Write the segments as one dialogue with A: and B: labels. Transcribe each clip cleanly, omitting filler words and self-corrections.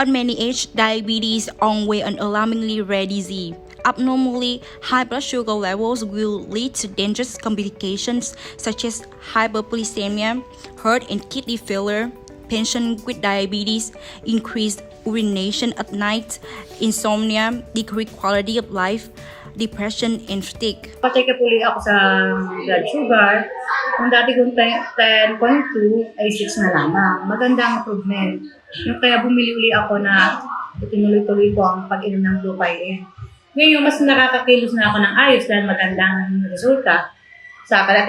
A: At many age, diabetes on way an alarmingly rare disease. Abnormally high blood sugar levels will lead to dangerous complications such as hyperglycemia, heart and kidney failure, patients with diabetes, increased urination at night, insomnia, decreased quality of life, depression, and fatigue.
B: Pa-check up ulit ako sa blood sugar. Kung dati kong 10.2 ay 6 na lamang. Magandang improvement. Yung kaya bumili ulit ako na tinuloy-tuloy ko ang pag-inom ng Glucagon. Ngayon, mas nakakakilos na ako ng ayos dahil magandang resulta. Sa akin, at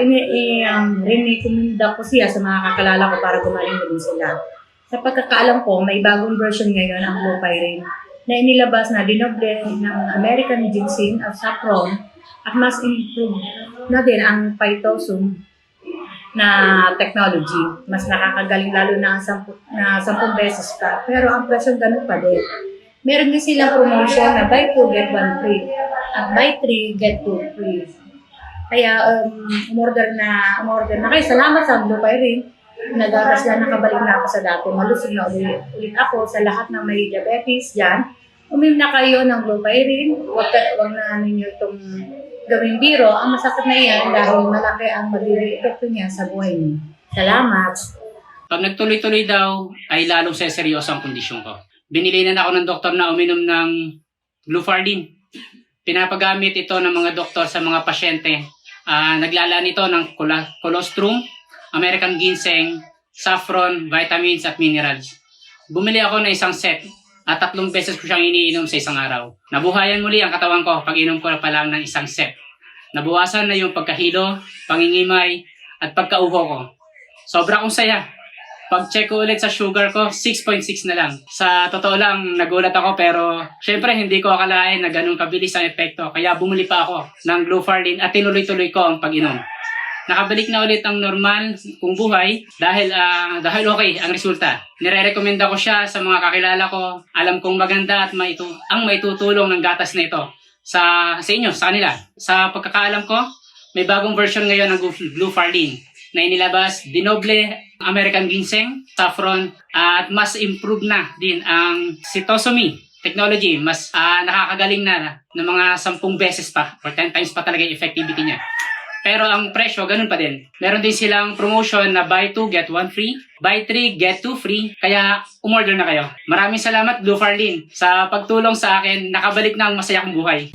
B: rin-recommenda ko siya sa mga kakalala ko para gumaling na din sila. Sa pagkakaalam ko, may bagong version ngayon ang Glucagon na inilabas na dinoble ng American ginseng at saffron at mas improve na din ang phytosome na technology. Mas nakakagaling lalo na 10 beses pa. Pero ang presyo ganun pa din. Meron din silang promotion na buy 2 get 1 free at buy 3 get 2 free. Kaya umorder na kayo. Salamat sa Glucagon. Nagagas lang, nakabalik na ako sa dati. Malusog na ulit ako sa lahat ng may diabetes dyan. Uminom na kayo ng Glucagon. Huwag na ninyo itong gawing biro. Ang masakit na yan dahil malaki ang magiging epekto niya sa buhay niyo. Salamat!
C: Pag nagtuloy-tuloy daw, ay lalong seseryoso ang kondisyon ko. Binili na ako ng doktor na uminom ng Glucagon. Pinapagamit ito ng mga doktor sa mga pasyente. Naglalaan ito ng colostrum, American ginseng, saffron, vitamins at minerals. Bumili ako ng isang set at 3 beses ko siyang iniinom sa isang araw. Nabuhayan muli ang katawan ko pag inom ko pa lang ng isang set. Nabuwasan na yung pagkahilo, pangingimay, at pagkauho ko. Sobra kong saya. Pag-check ko ulit sa sugar ko, 6.6 na lang. Sa totoo lang, nagulat ako pero syempre hindi ko akalain na ganun kabilis ang epekto. Kaya bumili pa ako ng Glucagon at tinuloy-tuloy ko ang pag-inom. Nakabalik na ulit ang normal kong buhay dahil okay ang resulta. Nire-recommenda ko siya sa mga kakilala ko. Alam kong maganda at ang maitutulong ng gatas na ito sa inyo, sa kanila. Sa pagkakaalam ko, may bagong version ngayon ng Glucagon na inilabas, dinoble American ginseng, saffron, at mas improve na din ang phytosome technology. Mas nakakagaling na ng mga 10 beses pa or 10 times pa talaga yung effectivity niya. Pero ang presyo, ganun pa din. Meron din silang promotion na buy 2, get 1 free, buy 3, get 2 free. Kaya umorder na kayo. Maraming salamat Glucagon sa pagtulong sa akin. Nakabalik na ang masaya kong buhay.